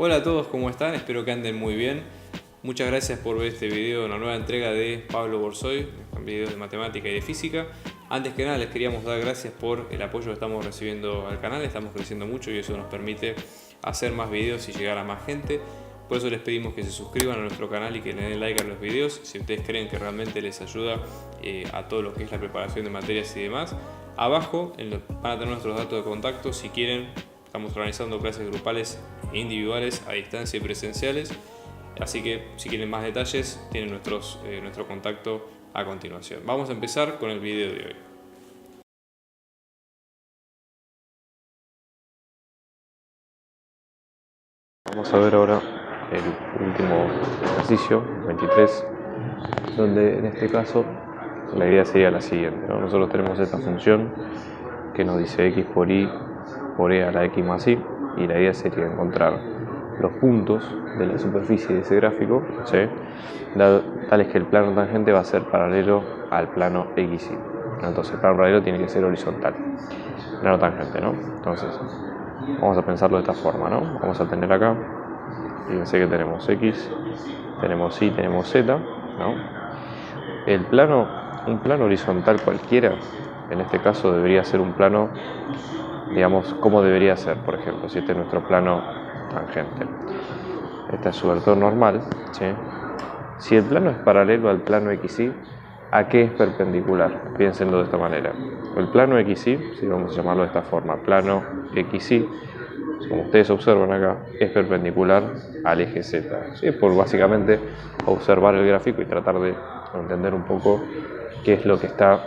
Hola a todos, ¿cómo están? Espero que anden muy bien. Muchas gracias por ver este video, una nueva entrega de Pablo Borsoy, videos de matemática y de física. Antes que nada les queríamos dar gracias por el apoyo que estamos recibiendo al canal, estamos creciendo mucho y eso nos permite hacer más videos y llegar a más gente. Por eso les pedimos que se suscriban a nuestro canal y que le den like a los videos si ustedes creen que realmente les ayuda a todo lo que es la preparación de materias y demás. Abajo van a tener nuestros datos de contacto si quieren. Estamos organizando clases grupales e individuales a distancia y presenciales. Así que si quieren más detalles tienen nuestro contacto a continuación. Vamos a empezar con el video de hoy. Vamos a ver ahora el último ejercicio, 23, donde en este caso la idea sería la siguiente, ¿no? Nosotros tenemos esta función que nos dice x por y por e a la x más y la idea sería encontrar los puntos de la superficie de ese gráfico, ¿sí? Tales que el plano tangente va a ser paralelo al plano xy. Entonces el plano paralelo tiene que ser horizontal, plano tangente, ¿no? Entonces vamos a pensarlo de esta forma, ¿no? Vamos a tener acá, fíjense que tenemos x, tenemos y, tenemos z, ¿no? Un plano horizontal cualquiera, en este caso debería ser un plano, digamos, ¿cómo debería ser? Por ejemplo, si este es nuestro plano tangente. Este es su vector normal, ¿sí? Si el plano es paralelo al plano xy, ¿a qué es perpendicular? Piénsenlo de esta manera. El plano xy, si vamos a llamarlo de esta forma, plano xy, como ustedes observan acá, es perpendicular al eje z, ¿sí? Por básicamente observar el gráfico y tratar de entender un poco qué es lo que está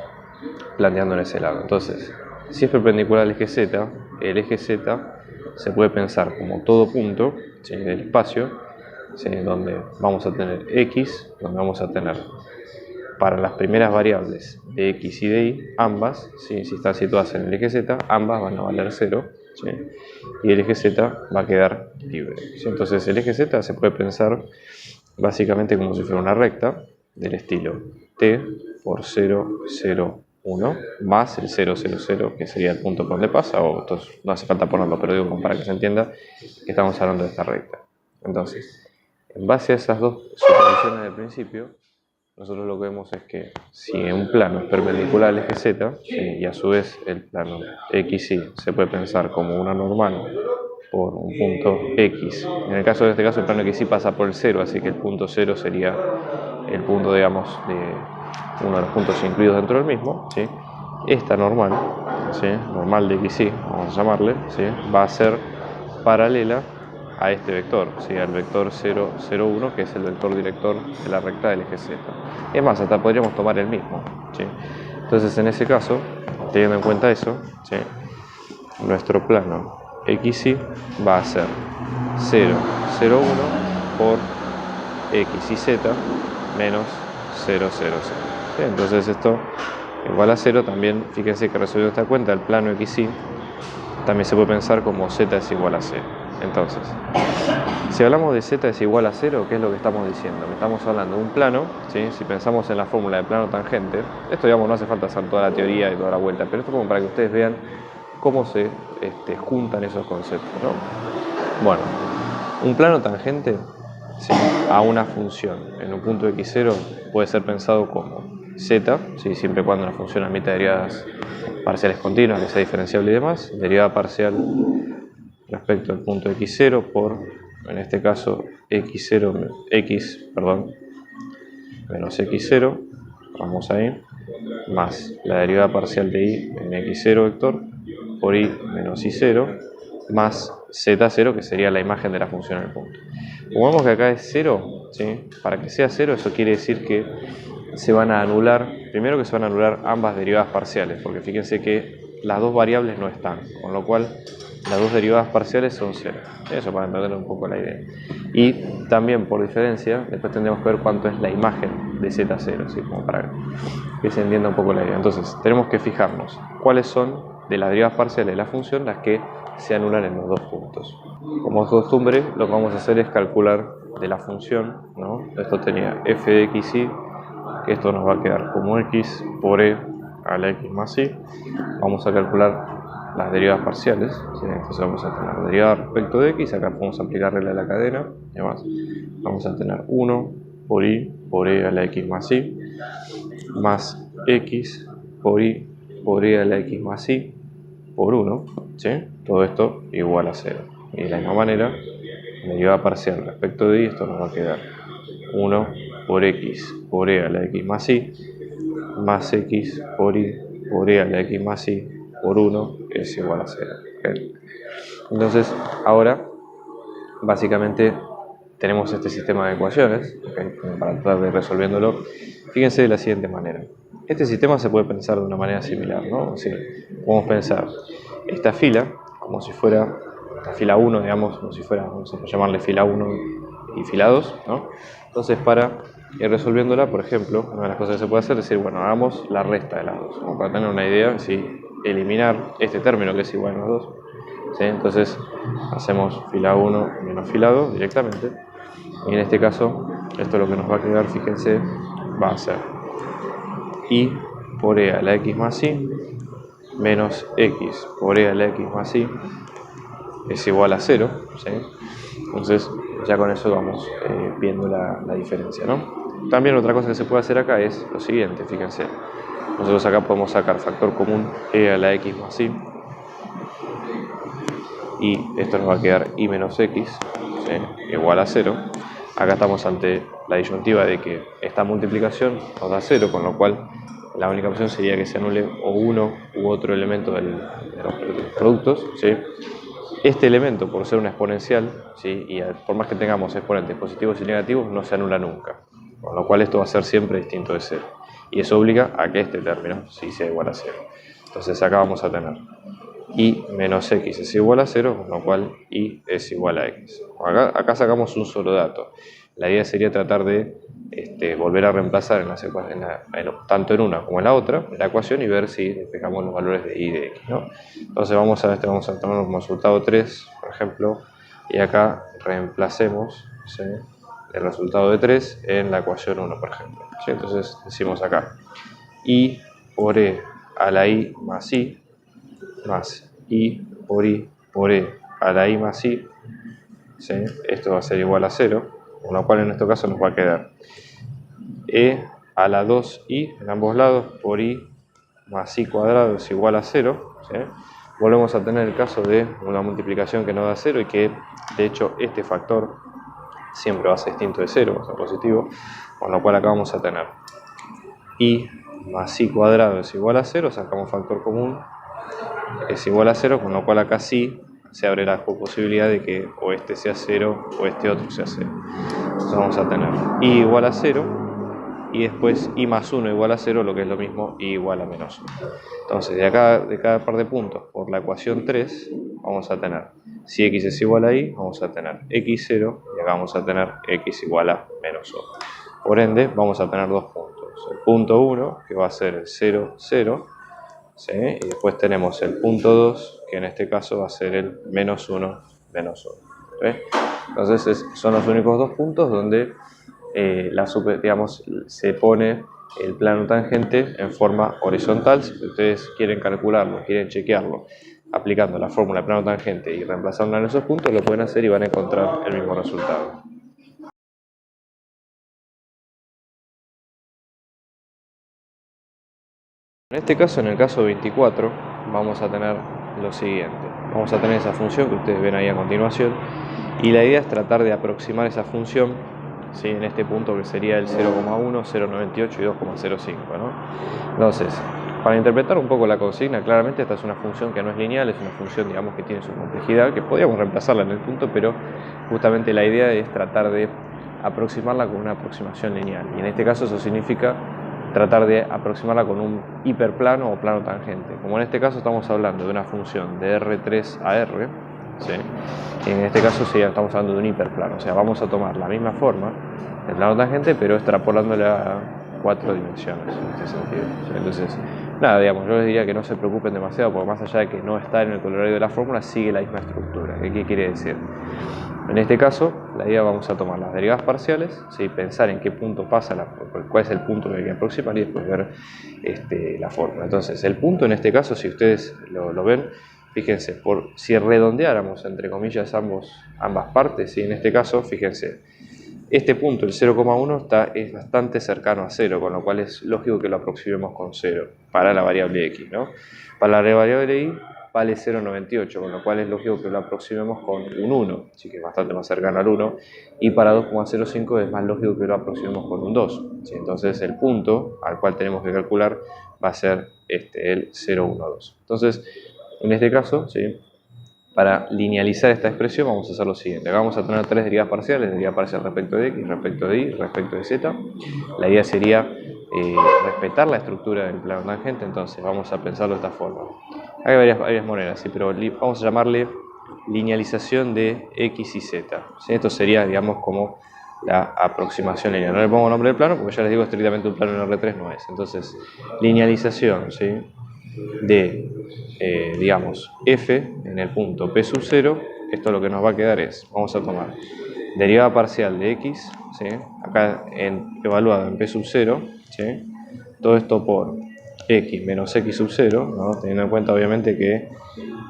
planteando en ese lado. Entonces, si es perpendicular al eje z, el eje z se puede pensar como todo punto, ¿sí?, del espacio, ¿sí?, donde vamos a tener x, donde vamos a tener para las primeras variables de x y de y, ambas, ¿sí?, si están situadas en el eje z, ambas van a valer 0, ¿sí?, y el eje z va a quedar libre, ¿sí? Entonces el eje z se puede pensar básicamente como si fuera una recta del estilo t por 0, 0, 1 más el 0, 0, 0, que sería el punto por donde pasa, o esto no hace falta ponerlo, pero digo como para que se entienda que estamos hablando de esta recta. Entonces, en base a esas dos suposiciones del principio, nosotros lo que vemos es que si un plano es perpendicular al eje z, ¿sí?, y a su vez el plano xy se puede pensar como una normal por un punto x. En el caso de este caso, el plano xy pasa por el 0, así que el punto 0 sería el punto, digamos, de uno de los puntos incluidos dentro del mismo, ¿sí? Esta normal, ¿sí?, normal de xy, vamos a llamarle, ¿sí?, va a ser paralela a este vector, ¿sí?, al vector 0, 0, 1, que es el vector director de la recta del eje z. Es más, hasta podríamos tomar el mismo, ¿sí? Entonces, en ese caso, teniendo en cuenta eso, ¿sí?, nuestro plano xy va a ser 0, 0, 1 por x y z menos 0, 0, 0. ¿Sí? Entonces esto igual a 0. También fíjense que resolviendo esta cuenta, el plano xy también se puede pensar como z es igual a 0. Entonces, si hablamos de z es igual a 0, ¿qué es lo que estamos diciendo? Que estamos hablando de un plano, ¿sí? Si pensamos en la fórmula de plano tangente, esto, digamos, no hace falta hacer toda la teoría y toda la vuelta, pero esto como para que ustedes vean cómo se juntan esos conceptos, ¿no? Bueno, un plano tangente, ¿sí?, a una función en un punto x0 puede ser pensado como z, ¿sí?, siempre y cuando la función admita derivadas parciales continuas, que sea diferenciable y demás, derivada parcial respecto al punto x0 por, en este caso, x menos x0, vamos ahí, más la derivada parcial de y en x0 vector por y menos y0 más z0, que sería la imagen de la función en el punto. Como vemos que acá es 0, ¿sí?, para que sea 0 eso quiere decir que se van a anular, primero que se van a anular ambas derivadas parciales, porque fíjense que las dos variables no están, con lo cual las dos derivadas parciales son 0. Eso para entender un poco la idea. Y también por diferencia, después tendremos que ver cuánto es la imagen de z0, ¿sí?, como para que se entienda un poco la idea. Entonces, tenemos que fijarnos cuáles son de las derivadas parciales de la función las que se anulan en los dos puntos. Como es costumbre, lo que vamos a hacer es calcular de la función, ¿no? Esto tenía f de xy, que esto nos va a quedar como x por e a la x más y. Vamos a calcular las derivas parciales, ¿sí? Entonces vamos a tener derivada respecto de x, acá podemos aplicar regla de la cadena y demás. Vamos a tener 1 por i por e a la x más i, más x por i por e a la x más i por 1, ¿sí? Todo esto igual a 0. Y de la misma manera, derivada parcial respecto de i, esto nos va a quedar 1 por x por e a la x más i, más x por i por e a la x más i por 1 es igual a 0. ¿Okay? Entonces, ahora, básicamente, tenemos este sistema de ecuaciones, ¿okay? Para tratar de resolviéndolo. Fíjense de la siguiente manera. Este sistema se puede pensar de una manera similar, ¿no? Es decir, podemos pensar esta fila como si fuera, la fila 1, digamos, como si fuera, vamos a llamarle fila 1 y fila 2, ¿no? Entonces, para ir resolviéndola, por ejemplo, una de las cosas que se puede hacer es decir, bueno, hagamos la resta de las dos, ¿no? Para tener una idea, si eliminar este término que es igual a los dos, ¿sí? Entonces, hacemos fila 1 menos fila 2 directamente, y en este caso, esto lo que nos va a quedar, fíjense, va a ser i por e a la x más i menos x por e a la x más i es igual a 0, ¿sí? Entonces ya con eso vamos viendo la diferencia, ¿no? También otra cosa que se puede hacer acá es lo siguiente, fíjense, nosotros acá podemos sacar factor común e a la x más i, y esto nos va a quedar i menos x, ¿sí? Igual a 0. Acá estamos ante la disyuntiva de que esta multiplicación nos da 0, con lo cual la única opción sería que se anule o uno u otro elemento de los productos, ¿sí? Este elemento, por ser una exponencial, ¿sí? Y por más que tengamos exponentes positivos y negativos, no se anula nunca, con lo cual esto va a ser siempre distinto de 0. Y eso obliga a que este término sí sea igual a 0. Entonces acá vamos a tener i menos x es igual a 0, con lo cual i es igual a x. Acá sacamos un solo dato. La idea sería tratar de volver a reemplazar tanto en una como en la otra la ecuación y ver si despejamos los valores de i y de x, ¿no? Entonces vamos a tomar como resultado 3, por ejemplo, y acá reemplacemos, ¿sí?, el resultado de 3 en la ecuación 1, por ejemplo, ¿sí? Entonces decimos acá i por e a la i más i más i por e a la i más i, ¿sí? Esto va a ser igual a 0, con lo cual en este caso nos va a quedar e a la 2i en ambos lados por i más i cuadrado es igual a 0, ¿sí? Volvemos a tener el caso de una multiplicación que no da 0 y que de hecho este factor siempre va a ser distinto de 0, va a ser positivo, con lo cual acá vamos a tener i más i cuadrado es igual a 0, sacamos factor común, es igual a 0, con lo cual acá sí se abre la posibilidad de que o este sea 0 o este otro sea 0. Entonces vamos a tener i igual a 0 y después i más 1 igual a 0, lo que es lo mismo i igual a menos 1. Entonces de cada par de puntos por la ecuación 3 vamos a tener, si x es igual a y, vamos a tener x0 y acá vamos a tener x igual a menos 1. Por ende vamos a tener dos puntos, el punto 1 que va a ser el 0, 0, ¿sí? Y después tenemos el punto 2 que en este caso va a ser el menos 1, menos 1. ¿Sí? Entonces son los únicos dos puntos donde se pone el plano tangente en forma horizontal. Si ustedes quieren calcularlo, quieren chequearlo aplicando la fórmula de plano tangente y reemplazándola en esos puntos, lo pueden hacer y van a encontrar el mismo resultado. En este caso, en el caso 24, vamos a tener lo siguiente. Vamos a tener esa función que ustedes ven ahí a continuación y la idea es tratar de aproximar esa función, ¿sí?, en este punto que sería el 0,1, 0,98 y 2,05, ¿no? Entonces, para interpretar un poco la consigna, claramente esta es una función que no es lineal, es una función, digamos, que tiene su complejidad, que podríamos reemplazarla en el punto, pero justamente la idea es tratar de aproximarla con una aproximación lineal. Y en este caso eso significa tratar de aproximarla con un hiperplano o plano tangente. Como en este caso estamos hablando de una función de R3 a R, ¿sí?, en este caso sí, estamos hablando de un hiperplano, o sea, vamos a tomar la misma forma del plano tangente, pero extrapolándola a 4 dimensiones en este sentido, ¿sí? Entonces, nada, digamos, yo les diría que no se preocupen demasiado, porque más allá de que no está en el coloreado de la fórmula, sigue la misma estructura. ¿Qué quiere decir? En este caso, la idea, vamos a tomar las derivadas parciales, ¿sí?, pensar en qué punto pasa, cuál es el punto que hay que aproximar y después ver la fórmula. Entonces, el punto en este caso, si ustedes lo ven, fíjense, si redondeáramos entre comillas ambas partes, ¿sí? En este caso, fíjense, este punto, el 0,1, es bastante cercano a 0, con lo cual es lógico que lo aproximemos con 0 para la variable x, ¿no? Para la variable y vale 0,98, con lo cual es lógico que lo aproximemos con un 1, así que es bastante más cercano al 1, y para 2,05 es más lógico que lo aproximemos con un 2, ¿sí? Entonces el punto al cual tenemos que calcular va a ser el 0,12. Entonces, en este caso, ¿sí? Para linealizar esta expresión vamos a hacer lo siguiente. Acá vamos a tener tres derivadas parciales, deriva parcial respecto de x, respecto de y, respecto de z. La idea sería respetar la estructura del plano tangente, entonces vamos a pensarlo de esta forma. Hay varias maneras, ¿sí? Pero vamos a llamarle linealización de x y z, ¿sí? Esto sería, digamos, como la aproximación lineal. No le pongo nombre del plano porque ya les digo, estrictamente un plano en R3 no es. Entonces, linealización, ¿sí? De, digamos, f en el punto P sub 0, esto lo que nos va a quedar es, vamos a tomar derivada parcial de x, ¿sí? Acá evaluado en P sub 0, ¿sí? Todo esto por x menos x sub 0, ¿no? Teniendo en cuenta obviamente que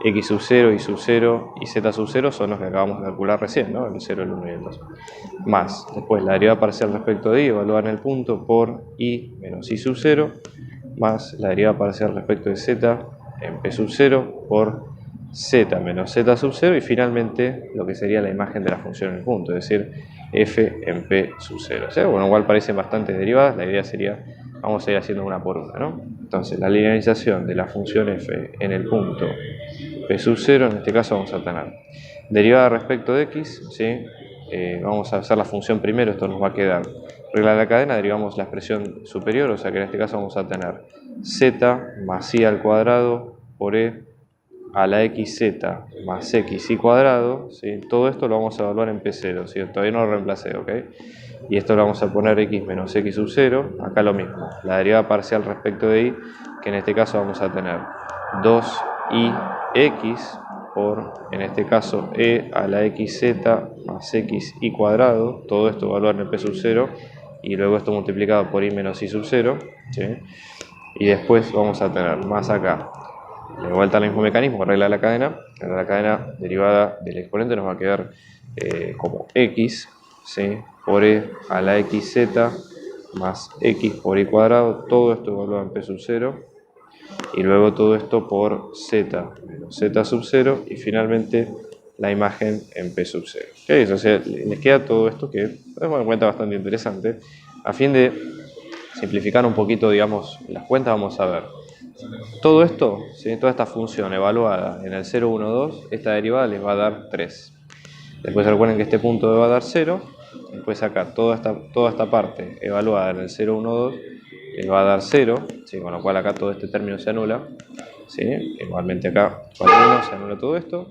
x sub 0, y sub 0 y z sub 0 son los que acabamos de calcular recién, ¿no? El 0, el 1 y el 2. Más, después la derivada parcial respecto de y evaluada en el punto por y menos y sub 0, más la derivada parcial respecto de z en P sub 0 por z menos z sub 0 y finalmente lo que sería la imagen de la función en el punto, es decir, f en P sub 0. O sea, bueno, igual parecen bastantes derivadas, la idea sería, vamos a ir haciendo una por una, ¿no? Entonces, la linealización de la función f en el punto P sub 0, en este caso vamos a tener derivada respecto de x, ¿sí? Vamos a hacer la función primero, esto nos va a quedar regla de la cadena, derivamos la expresión superior, o sea que en este caso vamos a tener z más i al cuadrado por e a la xz más xy cuadrado, ¿sí? Todo esto lo vamos a evaluar en P0, ¿sí? Todavía no lo reemplacé, ¿ok? Y esto lo vamos a poner x menos x sub 0, acá lo mismo, la derivada parcial respecto de y, que en este caso vamos a tener 2ix por, en este caso, e a la xz más xy cuadrado, todo esto evaluado en el P sub 0, y luego esto multiplicado por y menos y sub 0, ¿sí? Y después vamos a tener más acá, de vuelta al mismo mecanismo, regla de la cadena derivada del exponente nos va a quedar como x, ¿sí? Por e a la xz más x por y cuadrado, todo esto evaluado en P sub 0, y luego todo esto por z menos z sub 0 y finalmente la imagen en P sub 0. ¿Okay? O sea, les queda todo esto que es una cuenta bastante interesante. A fin de simplificar un poquito, digamos, las cuentas, vamos a ver. Todo esto, ¿sí? Toda esta función evaluada en el 0, 1, 2, esta derivada les va a dar 3. Después recuerden que este punto va a dar 0. Después acá, toda esta parte evaluada en el 0, 1, 2, les va a dar 0, ¿sí? Con lo cual acá todo este término se anula, ¿sí? Igualmente acá, con 1 se anula todo esto.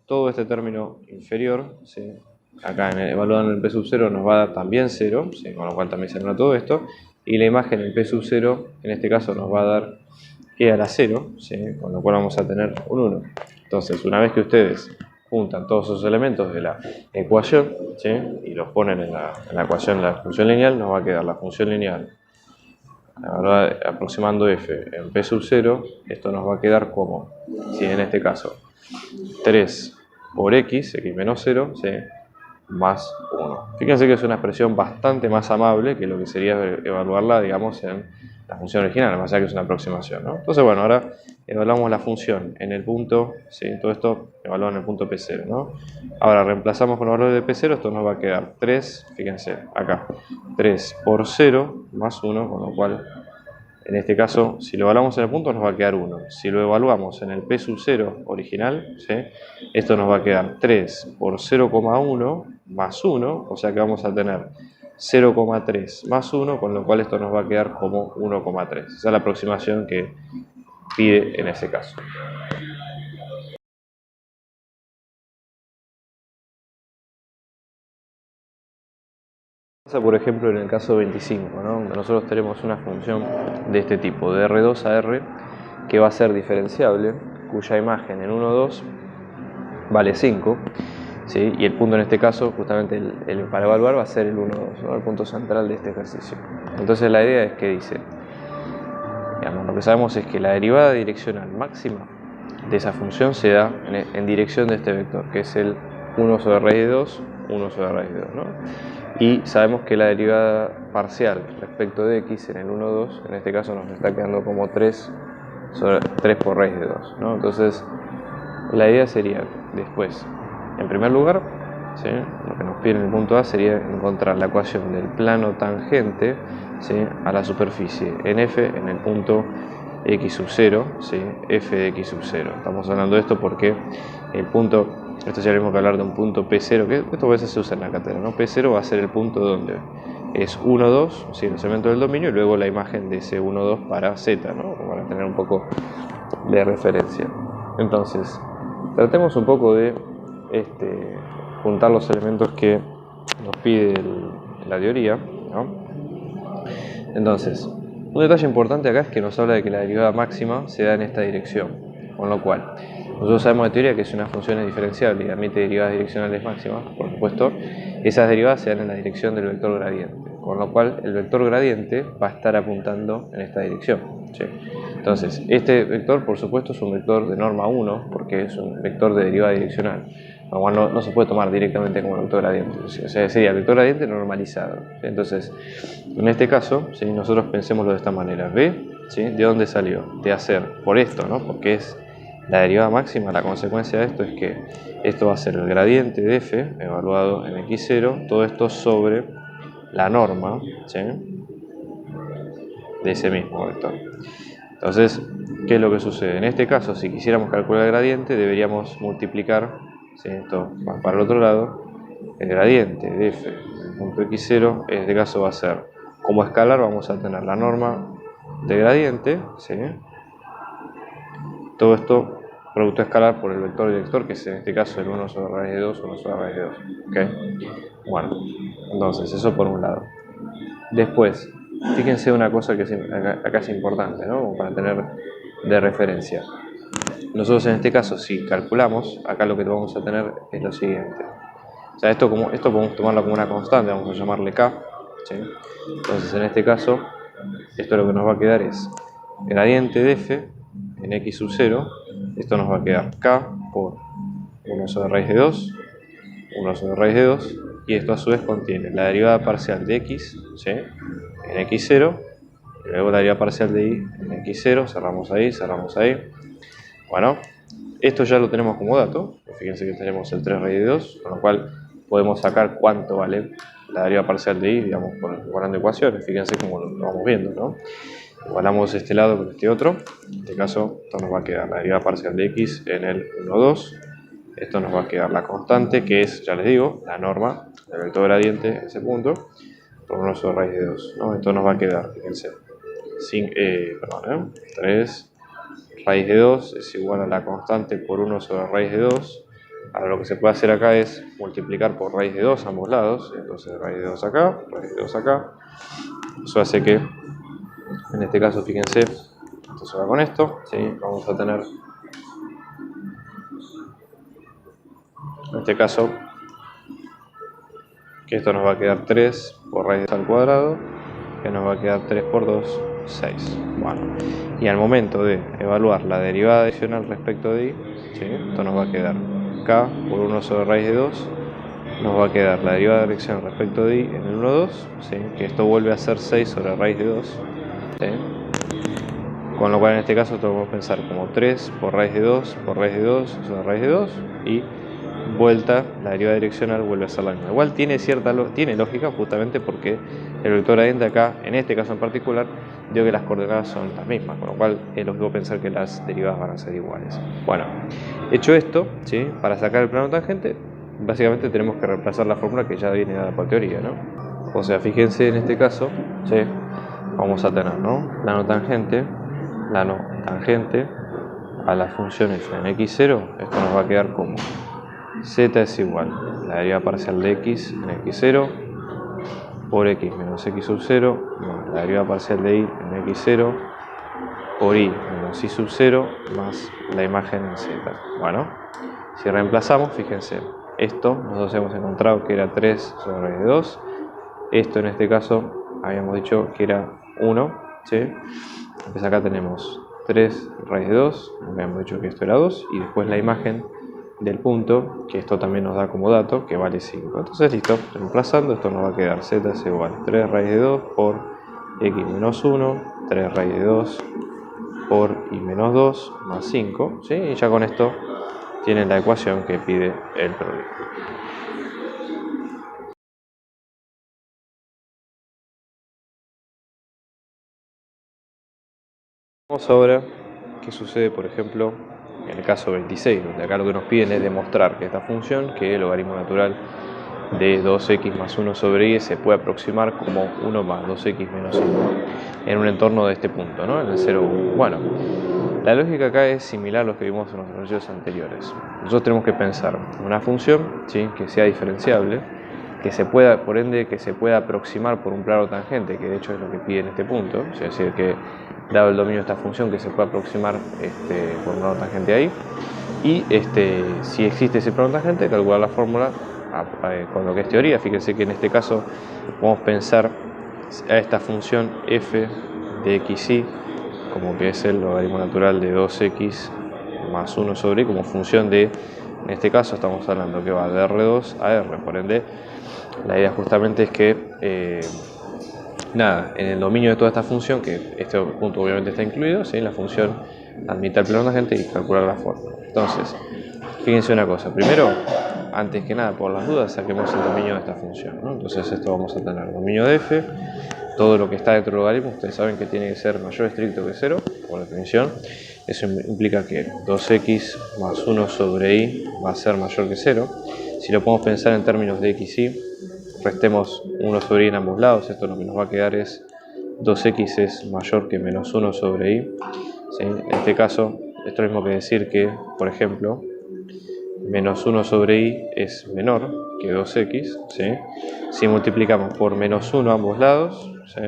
Todo este término inferior, ¿sí? Acá evaluado en el P sub 0 nos va a dar también 0, ¿sí? Con lo cual también se anula todo esto. Y la imagen en P sub 0, en este caso nos va a dar e a la 0, ¿sí? Con lo cual vamos a tener un 1. Entonces, una vez que ustedes juntan todos esos elementos de la ecuación, ¿sí? Y los ponen en la ecuación de la función lineal, nos va a quedar la función lineal aproximando f en P sub 0, esto nos va a quedar como, ¿sí? En este caso, 3 por x menos 0, ¿sí? Más 1. Fíjense que es una expresión bastante más amable que lo que sería evaluarla, digamos, en la función original, más allá que es una aproximación, ¿no? Entonces, bueno, ahora evaluamos la función en el punto, ¿sí? Todo esto evaluado en el punto P0, ¿no? Ahora reemplazamos con el valor de P0, esto nos va a quedar 3, fíjense, acá, 3 por 0 más 1, con lo cual, en este caso, si lo evaluamos en el punto nos va a quedar 1. Si lo evaluamos en el P sub 0 original, ¿sí? Esto nos va a quedar 3 por 0,1 más 1, o sea que vamos a tener 0,3 más 1, con lo cual esto nos va a quedar como 1,3. Esa es la aproximación que pide en ese caso. Por ejemplo, en el caso 25, ¿no? Donde nosotros tenemos una función de este tipo, de R2 a R, que va a ser diferenciable, cuya imagen en 1, 2 vale 5, ¿sí? Y el punto en este caso, justamente para evaluar, va a ser el 1, 2, ¿no? El punto central de este ejercicio. Entonces la idea es que dice, digamos, lo que sabemos es que la derivada direccional máxima de esa función se da en dirección de este vector, que es el 1 sobre raíz de 2, 1 sobre raíz de 2, ¿no? Y sabemos que la derivada parcial respecto de x en el 1, 2, en este caso nos está quedando como 3 por raíz de 2, ¿no? Entonces, la idea sería después, en primer lugar, ¿sí?, lo que nos pide en el punto A sería encontrar la ecuación del plano tangente, ¿sí?, a la superficie en F en el punto x sub 0, ¿sí?, f de x sub 0. Estamos hablando de esto porque el punto, esto ya tenemos que hablar de un punto P0, que esto a veces se usa en la cátedra, ¿no? P0 va a ser el punto donde es 1, 2, ¿sí?, los elementos del dominio, y luego la imagen de ese 1, 2 para Z, ¿no?, para tener un poco de referencia. Entonces, tratemos un poco de juntar los elementos que nos pide la teoría, ¿no? Entonces, un detalle importante acá es que nos habla de que la derivada máxima se da en esta dirección, con lo cual nosotros sabemos de teoría que si una función es diferenciable y admite derivadas direccionales máximas, por supuesto, esas derivadas se dan en la dirección del vector gradiente, con lo cual el vector gradiente va a estar apuntando en esta dirección, ¿sí? Entonces, este vector, por supuesto, es un vector de norma 1, porque es un vector de derivada direccional, lo cual no se puede tomar directamente como vector gradiente, o sea, sería el vector gradiente normalizado, ¿sí? Entonces, en este caso, ¿sí?, nosotros pensémoslo de esta manera, ¿ve? ¿Sí? ¿De dónde salió? De hacer por esto, ¿no?, porque es la derivada máxima. La consecuencia de esto es que esto va a ser el gradiente de f evaluado en x0, todo esto sobre la norma, ¿sí?, de ese mismo vector. Entonces, ¿qué es lo que sucede? En este caso, si quisiéramos calcular el gradiente, deberíamos multiplicar, ¿sí?, esto va para el otro lado, el gradiente de f en punto x0, en este caso va a ser, como escalar vamos a tener la norma de gradiente, ¿sí?, todo esto producto escalar por el vector director, que es en este caso el 1 sobre raíz de 2, 1 sobre raíz de 2, ¿ok? Bueno, entonces eso por un lado. Después, fíjense una cosa que acá es importante, ¿no?, para tener de referencia. Nosotros en este caso, si calculamos, acá lo que vamos a tener es lo siguiente. O sea, esto podemos tomarlo como una constante, vamos a llamarle k, ¿sí? Entonces, en este caso, esto lo que nos va a quedar es gradiente de f en x sub 0, esto nos va a quedar k por 1 sobre raíz de 2, 1 sobre raíz de 2, y esto a su vez contiene la derivada parcial de x, ¿sí?, en x0, y luego la derivada parcial de y en x0, cerramos ahí. Bueno, esto ya lo tenemos como dato, fíjense que tenemos el 3 raíz de 2, con lo cual podemos sacar cuánto vale la derivada parcial de y, digamos, igualando ecuaciones. Fíjense cómo lo vamos viendo, ¿no? Igualamos este lado con este otro, en este caso esto nos va a quedar la derivada parcial de x en el 1, 2, esto nos va a quedar la constante, que es, ya les digo, la norma del vector gradiente en ese punto, por 1 sobre raíz de 2, ¿no? Esto nos va a quedar, fíjense, 3 raíz de 2 es igual a la constante por 1 sobre raíz de 2. Ahora lo que se puede hacer acá es multiplicar por raíz de 2 a ambos lados, entonces raíz de 2 acá, raíz de 2 acá. Eso hace que, en este caso, fíjense, esto se va con esto, ¿sí? Vamos a tener, en este caso, que esto nos va a quedar 3 por raíz de 2 al cuadrado, que nos va a quedar 3 por 2, 6. Bueno, y al momento de evaluar la derivada adicional respecto de y, ¿sí?, esto nos va a quedar k por 1 sobre raíz de 2, nos va a quedar la derivada de dirección respecto de y en el 1, 2, ¿sí?, que esto vuelve a ser 6 sobre raíz de 2, ¿sí?, con lo cual en este caso podemos pensar como 3 por raíz de 2 por raíz de 2 sobre raíz de 2, y vuelta, la derivada direccional vuelve a ser la misma. Igual tiene lógica, justamente porque el vector gradiente acá, en este caso en particular, dio que las coordenadas son las mismas, con lo cual es lógico pensar que las derivadas van a ser iguales. Bueno, hecho esto, ¿sí?, para sacar el plano tangente, básicamente tenemos que reemplazar la fórmula que ya viene dada por teoría, ¿no? O sea, fíjense en este caso, ¿sí?, vamos a tener, ¿no?, plano tangente a la función f en x0, esto nos va a quedar como z es igual a la derivada parcial de x en x0 por x menos x sub 0 más la derivada parcial de y en x0 por y menos y sub 0 más la imagen en z. Bueno, si reemplazamos, fíjense, esto nosotros hemos encontrado que era 3 sobre raíz de 2, esto en este caso habíamos dicho que era 1, ¿sí? Entonces acá tenemos 3 raíz de 2, habíamos dicho que esto era 2, y después la imagen del punto, que esto también nos da como dato, que vale 5. Entonces listo, reemplazando, esto nos va a quedar z es igual a 3 raíz de 2 por x menos 1, 3 raíz de 2 por y menos 2 más 5, ¿sí? Y ya con esto tienen la ecuación que pide el problema. Vamos ahora qué sucede, por ejemplo, en el caso 26, donde acá lo que nos piden es demostrar que esta función, que el logaritmo natural de 2x más 1 sobre y se puede aproximar como 1 más 2x menos 1 en un entorno de este punto, ¿no? En el 0, 1. Bueno, la lógica acá es similar a lo que vimos en los ejercicios anteriores. Nosotros tenemos que pensar una función, ¿sí?, que sea diferenciable, que se pueda, por ende, que se pueda aproximar por un plano tangente, que de hecho es lo que pide en este punto, es decir, que dado el dominio de esta función, que se pueda aproximar por un plano tangente ahí, y si existe ese plano tangente, calcular la fórmula con lo que es teoría. Fíjense que en este caso podemos pensar a esta función f de xy como que es el logaritmo natural de 2x más 1 sobre y como función de, en este caso estamos hablando que va de R2 a R, por ende la idea justamente es que en el dominio de toda esta función, que este punto obviamente está incluido, ¿sí?, la función admite el plano tangente y calcular la fórmula. Entonces, fíjense una cosa, primero, antes que nada, por las dudas, saquemos el dominio de esta función, ¿no? Entonces esto vamos a tener dominio de f, todo lo que está dentro del logaritmo, ustedes saben que tiene que ser mayor estricto que 0, por definición. Eso implica que 2x más 1 sobre y va a ser mayor que 0. Si lo podemos pensar en términos de x y, restemos 1 sobre y en ambos lados, esto lo que nos va a quedar es 2x es mayor que menos 1 sobre y. ¿Sí? En este caso, esto es lo mismo que decir que, por ejemplo, menos 1 sobre y es menor que 2x, ¿sí?, si multiplicamos por menos 1 a ambos lados, ¿sí?,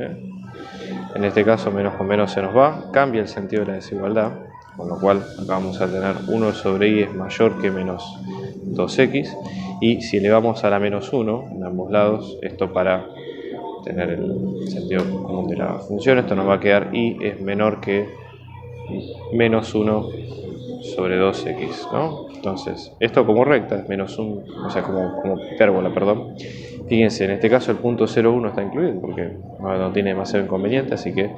en este caso menos con menos se nos va, cambia el sentido de la desigualdad, con lo cual acá vamos a tener 1 sobre y es mayor que menos 2x, y si elevamos a la menos 1 en ambos lados, esto para tener el sentido común de la función, esto nos va a quedar y es menor que menos 1 sobre 2x, ¿no? Entonces, esto como recta es menos 1, o sea, como hipérbola, perdón. Fíjense, en este caso el punto 0,1 está incluido porque no tiene demasiado inconveniente, así que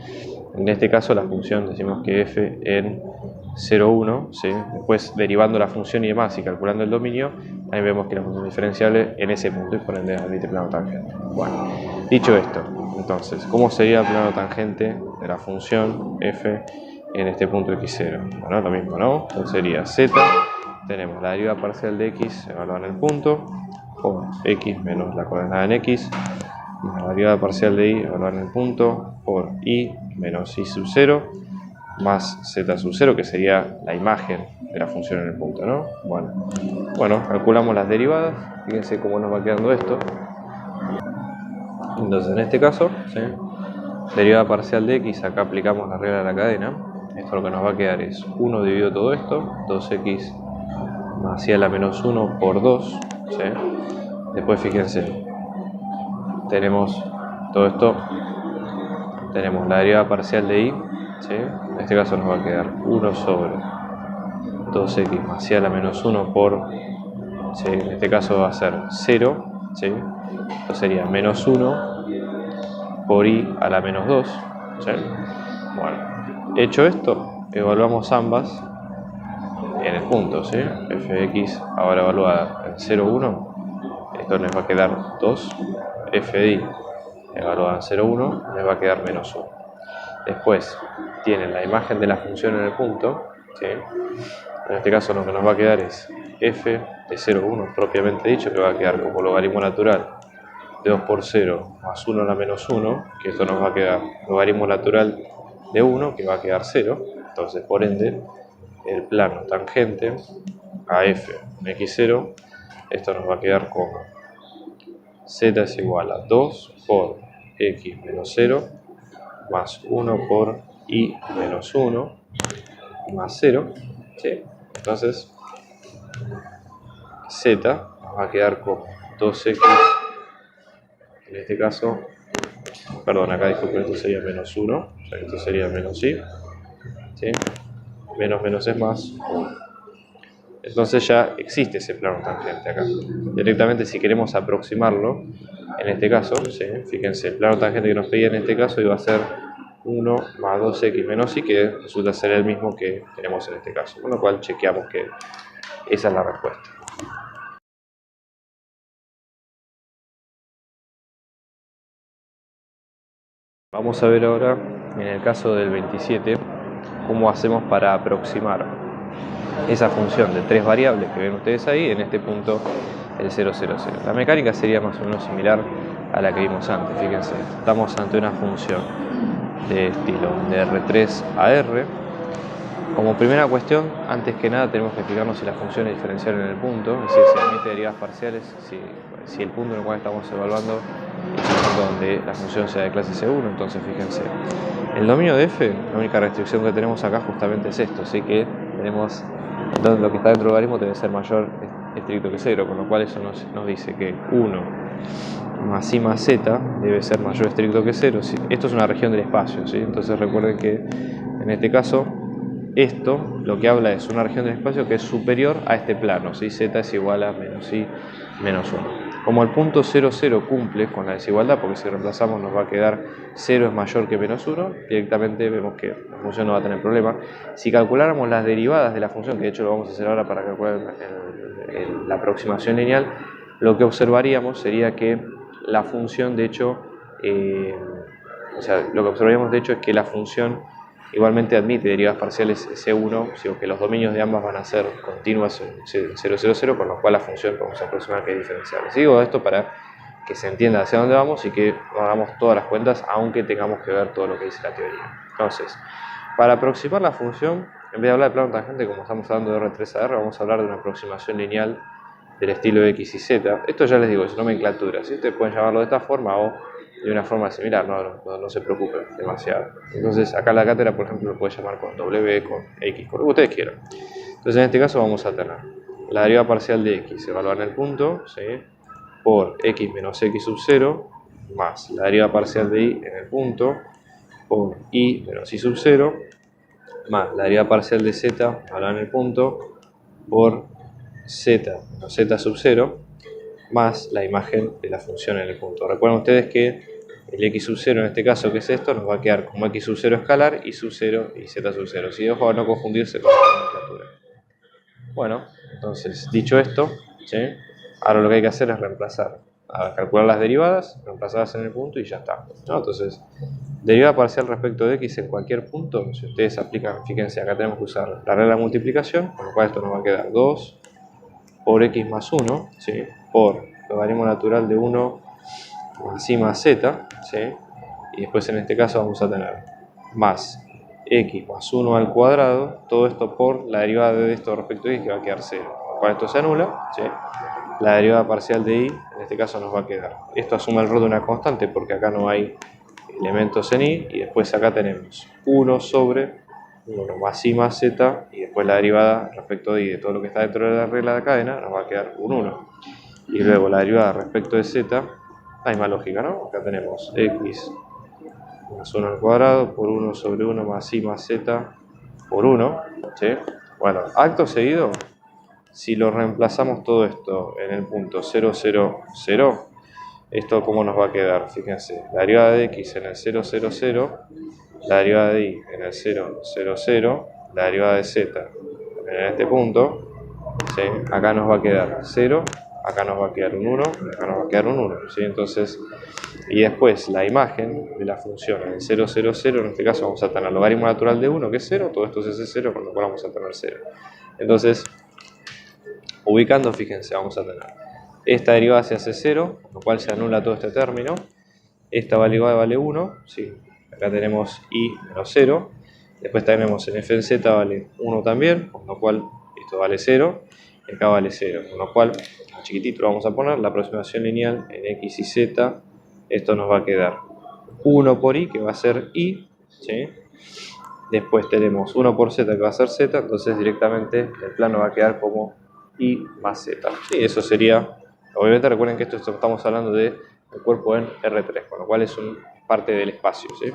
en este caso la función decimos que f en 0,1, ¿sí?, después derivando la función y demás y calculando el dominio, ahí vemos que la función diferenciable en ese punto y por ende admite plano tangente. Bueno, dicho esto, entonces, ¿cómo sería el plano tangente de la función f en este punto x0? Bueno, lo mismo, ¿no? Entonces sería z, tenemos la derivada parcial de x evaluada en el punto, por x menos la coordenada en x, más la derivada parcial de y evaluada en el punto, por y menos y sub 0, más z sub 0, que sería la imagen de la función en el punto, ¿no? Bueno, calculamos las derivadas, fíjense cómo nos va quedando esto. Entonces en este caso, ¿sí?, derivada parcial de x, acá aplicamos la regla de la cadena. Esto lo que nos va a quedar es 1 dividido todo esto, 2x más y a la menos 1 por 2, ¿sí? Después fíjense, tenemos todo esto, tenemos la derivada parcial de y, ¿sí?, en este caso nos va a quedar 1 sobre 2x más y a la menos 1 por, ¿sí?, en este caso va a ser 0, ¿sí?, esto sería menos 1 por y a la menos 2, ¿sí? Bueno, hecho esto, evaluamos ambas en el punto, ¿sí? f de x ahora evaluada en 0, 1, esto nos va a quedar 2, f de y evaluada en 0, 1, les va a quedar menos 1. Después tienen la imagen de la función en el punto, ¿sí? En este caso lo que nos va a quedar es f de 0, 1 propiamente dicho, que va a quedar como logaritmo natural de 2 por 0 más 1 a la menos 1, que esto nos va a quedar logaritmo natural de 1, que va a quedar 0, entonces por ende el plano tangente a f en x0, esto nos va a quedar como z es igual a 2 por x menos 0 más 1 por y menos 1 más 0, ¿sí? Entonces z nos va a quedar como 2x, en este caso, perdón, acá disculpen, esto sería menos 1, o sea, esto sería menos y, ¿sí? Menos menos es más 1. Entonces ya existe ese plano tangente acá. Directamente, si queremos aproximarlo, en este caso, ¿sí? Fíjense, el plano tangente que nos pedía en este caso iba a ser 1 más 2x menos y, que resulta ser el mismo que tenemos en este caso, con lo cual chequeamos que esa es la respuesta. Vamos a ver ahora, en el caso del 27, cómo hacemos para aproximar esa función de 3 variables que ven ustedes ahí, en este punto el 0, 0, 0. La mecánica sería más o menos similar a la que vimos antes. Fíjense, estamos ante una función de estilo de R3 a R. Como primera cuestión, antes que nada tenemos que fijarnos si la función es diferencial en el punto, es decir, si admite derivadas parciales, si el punto en el cual estamos evaluando es un punto donde la función sea de clase C1. Entonces fíjense, el dominio de F, la única restricción que tenemos acá justamente es esto, así que tenemos lo que está dentro del logaritmo debe ser mayor estricto que 0, con lo cual eso nos dice que 1 más i más z debe ser mayor estricto que 0. Esto es una región del espacio, ¿sí? Entonces recuerden que en este caso esto lo que habla es una región del espacio que es superior a este plano, ¿sí? Z es igual a menos i menos 1. Como el punto 0, 0 cumple con la desigualdad, porque si reemplazamos nos va a quedar 0 es mayor que menos 1, directamente vemos que la función no va a tener problema. Si calculáramos las derivadas de la función, que de hecho lo vamos a hacer ahora para calcular la aproximación lineal, lo que observaríamos sería que la función, de hecho, lo que observaríamos de hecho es que la función igualmente admite derivadas parciales C1, sino que los dominios de ambas van a ser continuas en 0, 0, 0, con lo cual la función podemos aproximar que es diferenciable. Digo esto para que se entienda hacia dónde vamos y que hagamos todas las cuentas, aunque tengamos que ver todo lo que dice la teoría. Entonces, para aproximar la función, en vez de hablar de plano tangente como estamos hablando de R3 a R, vamos a hablar de una aproximación lineal del estilo X y Z. Esto ya les digo, es nomenclatura, ¿sí? Ustedes pueden llamarlo de esta forma o de una forma similar, no se preocupen demasiado. Entonces acá la cátedra, por ejemplo, lo puede llamar con W, con X, con lo que ustedes quieran. Entonces en este caso vamos a tener la derivada parcial de X, se evalúa en el punto, ¿sí? Por X menos X sub 0, más la derivada parcial de Y en el punto, por Y menos Y sub 0, más la derivada parcial de Z, evaluada en el punto, por Z menos Z sub 0, más la imagen de la función en el punto. Recuerden ustedes que el x sub 0 en este caso, que es esto, nos va a quedar como x sub 0 escalar, y sub 0 y z sub 0. Si ojo a no confundirse con la nomenclatura. Bueno, entonces, dicho esto, ¿sí? Ahora lo que hay que hacer es reemplazar, calcular las derivadas, reemplazarlas en el punto y ya está, ¿no? Entonces, derivada parcial respecto de x en cualquier punto, si ustedes aplican, fíjense, acá tenemos que usar la regla de multiplicación, con lo cual esto nos va a quedar 2 por x más 1, ¿sí? Por logaritmo natural de 1 más i más z, ¿sí? Y después en este caso vamos a tener más x más 1 al cuadrado, todo esto por la derivada de esto respecto a y, que va a quedar 0, con lo cual esto se anula, ¿sí? La derivada parcial de y en este caso nos va a quedar, esto asume el rol de una constante porque acá no hay elementos en y, y después acá tenemos 1 sobre 1 más i más z, y después la derivada respecto de y de todo lo que está dentro de la regla de cadena nos va a quedar un 1. Y luego la derivada respecto de z, hay más lógica, ¿no? Acá tenemos x más 1 al cuadrado por 1 sobre 1 más i más z por 1, ¿sí? Bueno, acto seguido, si lo reemplazamos todo esto en el punto 0, 0, 0, esto cómo nos va a quedar, fíjense, la derivada de x en el 0, 0, 0, la derivada de y en el 0, 0, 0, la derivada de z en este punto, ¿sí? Acá nos va a quedar 0, acá nos va a quedar un 1, acá nos va a quedar un 1, ¿sí? Entonces, y después la imagen de la función en el 0, 0, 0, en este caso vamos a tener logaritmo natural de 1, que es 0, todo esto es ese 0, con lo cual vamos a tener 0. Entonces, ubicando, fíjense, vamos a tener esta derivada se hace 0, con lo cual se anula todo este término. Esta derivada vale 1, ¿sí? Acá tenemos i menos 0. Después tenemos en f en z vale 1 también, con lo cual esto vale 0. Y acá vale 0, con lo cual, chiquitito lo vamos a poner, la aproximación lineal en x y z, esto nos va a quedar 1 por i, que va a ser i, ¿sí? Después tenemos 1 por z, que va a ser z, entonces directamente el plano va a quedar como i más z. Y eso sería, obviamente recuerden que esto estamos hablando de el cuerpo en R3, con lo cual es parte del espacio, ¿sí?